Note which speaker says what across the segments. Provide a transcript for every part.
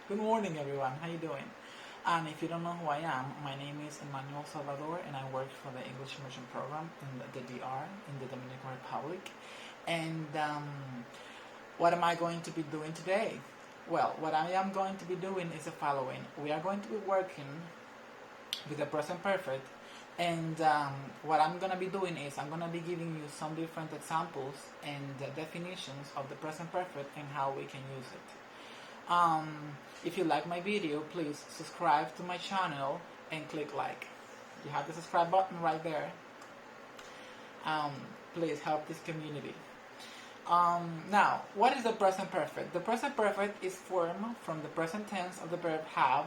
Speaker 1: Good morning, everyone. How you doing? And if you don't know who I am, my name is Emmanuel Salvador, and I work for the English Immersion Program in the DR in the Dominican Republic. And what am I going to be doing today? Well, what I am going to be doing is the following. We are going to be working with the present perfect, and what I'm going to be doing is I'm going to be giving you some different examples and definitions of the present perfect and how we can use it. If you like my video, please subscribe to my channel and click like. You have the subscribe button right there. Please help this community. Now, what is the present perfect? The present perfect is formed from the present tense of the verb have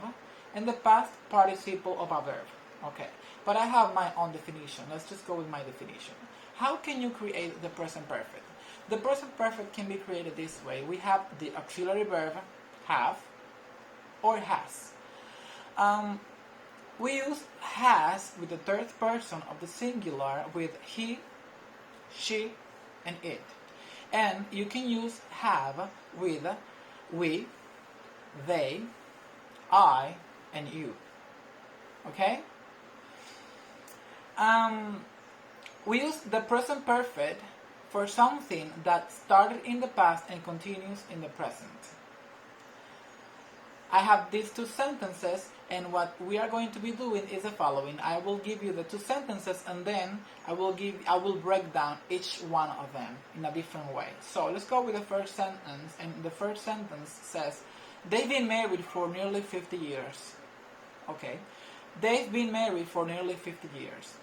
Speaker 1: and the past participle of a verb. Okay, but I have my own definition. Let's just go with my definition. How can you create the present perfect? The present perfect can be created this way. We have the auxiliary verb have or has. We use has with the third person of the singular with he, she, and it. And you can use have with we, they, I, and you. Okay? We use the present perfect for something that started in the past and continues in the present. I have these two sentences, and what we are going to be doing is the following. I will give you the two sentences, and then I will break down each one of them in a different way. So let's go with the first sentence, and the first sentence says, they've been married for nearly 50 years. Okay, they've been married for nearly 50 years.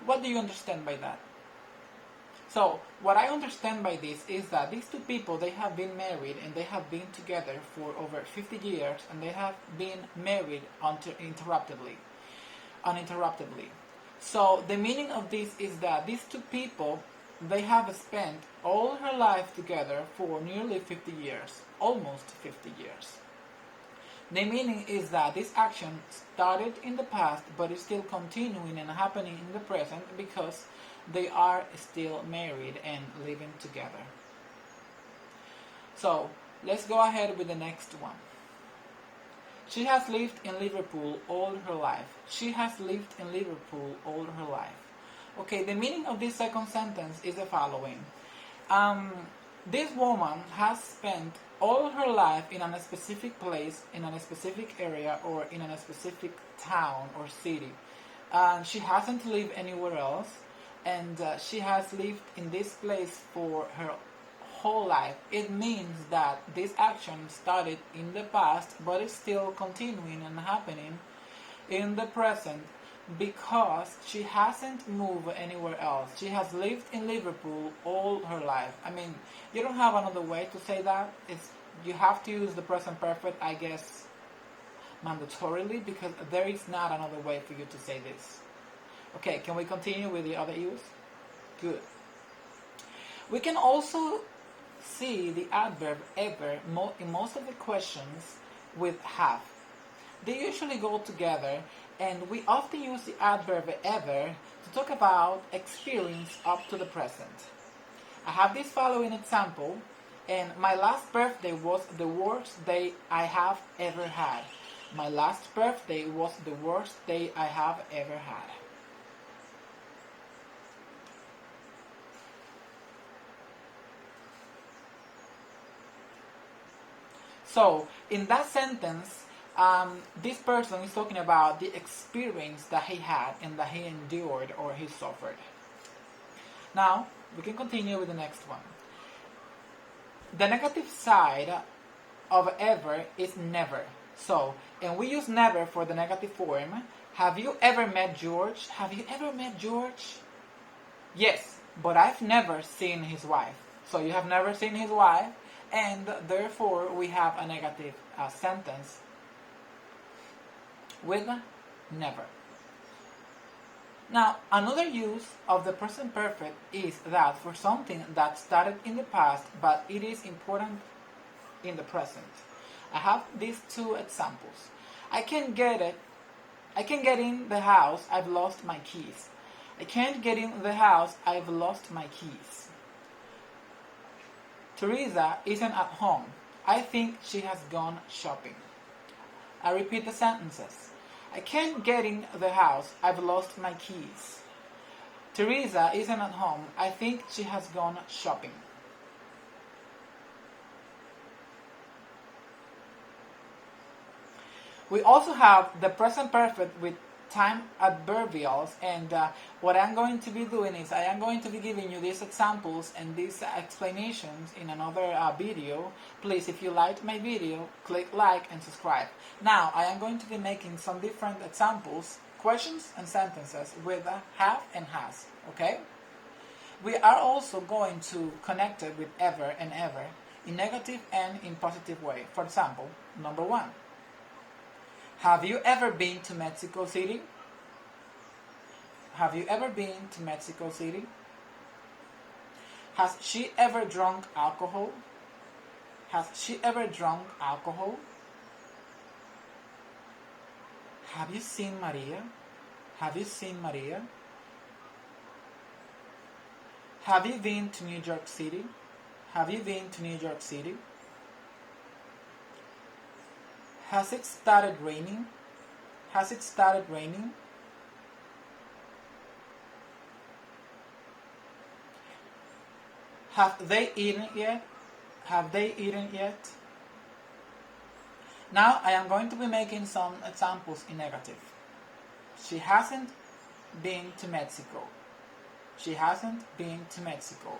Speaker 1: What do you understand by that? So, what I understand by this is that these two people, they have been married and they have been together for over 50 years, and they have been married uninterruptedly. So, the meaning of this is that these two people, they have spent all her life together for nearly 50 years, almost 50 years. The meaning is that this action started in the past but is still continuing and happening in the present because they are still married and living together. So, let's go ahead with the next one. She has lived in Liverpool all her life. She has lived in Liverpool all her life. Okay, the meaning of this second sentence is the following. This woman has spent all her life in a specific place, in a specific area, or in a specific town or city. She hasn't lived anywhere else, and she has lived in this place for her whole life. It means that this action started in the past, but is still continuing and happening in the present because she hasn't moved anywhere else. She has lived in Liverpool all her life. I mean, you don't have another way to say that. You have to use the present perfect, I guess, mandatorily, because there is not another way for you to say this. Okay, can we continue with the other use? Good. We can also see the adverb ever in most of the questions with have. They usually go together, and we often use the adverb ever to talk about experience up to the present. I have this following example, and my last birthday was the worst day I have ever had. My last birthday was the worst day I have ever had. So, in that sentence, this person is talking about the experience that he had and that he endured or he suffered. Now, we can continue with the next one. The negative side of ever is never. So, and we use never for the negative form. Have you ever met George? Have you ever met George? Yes, but I've never seen his wife. So you have never seen his wife, and therefore we have a negative sentence with never. Now, another use of the present perfect is that for something that started in the past but it is important in the present. I have these two examples. I can't get in the house, I've lost my keys. I can't get in the house, I've lost my keys. Teresa isn't at home. I think she has gone shopping. I repeat the sentences. I can't get in the house. I've lost my keys. Teresa isn't at home. I think she has gone shopping. We also have the present perfect with time adverbials, and what I'm going to be doing is I am going to be giving you these examples and these explanations in another video. Please, if you liked my video, click like and subscribe. Now I am going to be making some different examples, questions and sentences with have and has, okay? We are also going to connect it with ever and ever in negative and in positive way. For example, number 1. Have you ever been to Mexico City? Have you ever been to Mexico City? Has she ever drunk alcohol? Has she ever drunk alcohol? Have you seen Maria? Have you seen Maria? Have you been to New York City? Have you been to New York City? Has it started raining? Has it started raining? Have they eaten yet? Have they eaten yet? Now I am going to be making some examples in negative. She hasn't been to Mexico. She hasn't been to Mexico.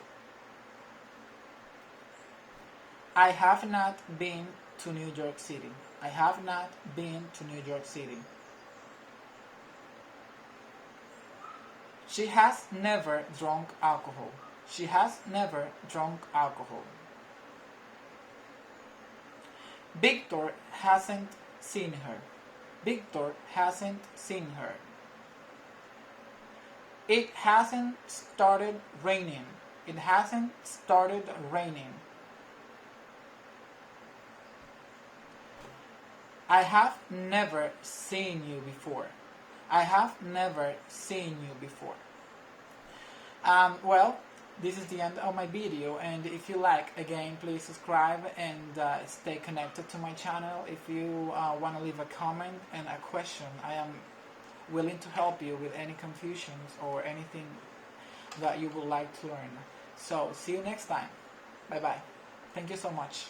Speaker 1: I have not been to New York City. I have not been to New York City. She has never drunk alcohol. She has never drunk alcohol. Victor hasn't seen her. Victor hasn't seen her. It hasn't started raining. It hasn't started raining. I have never seen you before. I have never seen you before. Well, this is the end of my video, and if you like, again, please subscribe and stay connected to my channel. If you want to leave a comment and a question, I am willing to help you with any confusions or anything that you would like to learn. So, see you next time. Bye-bye. Thank you so much.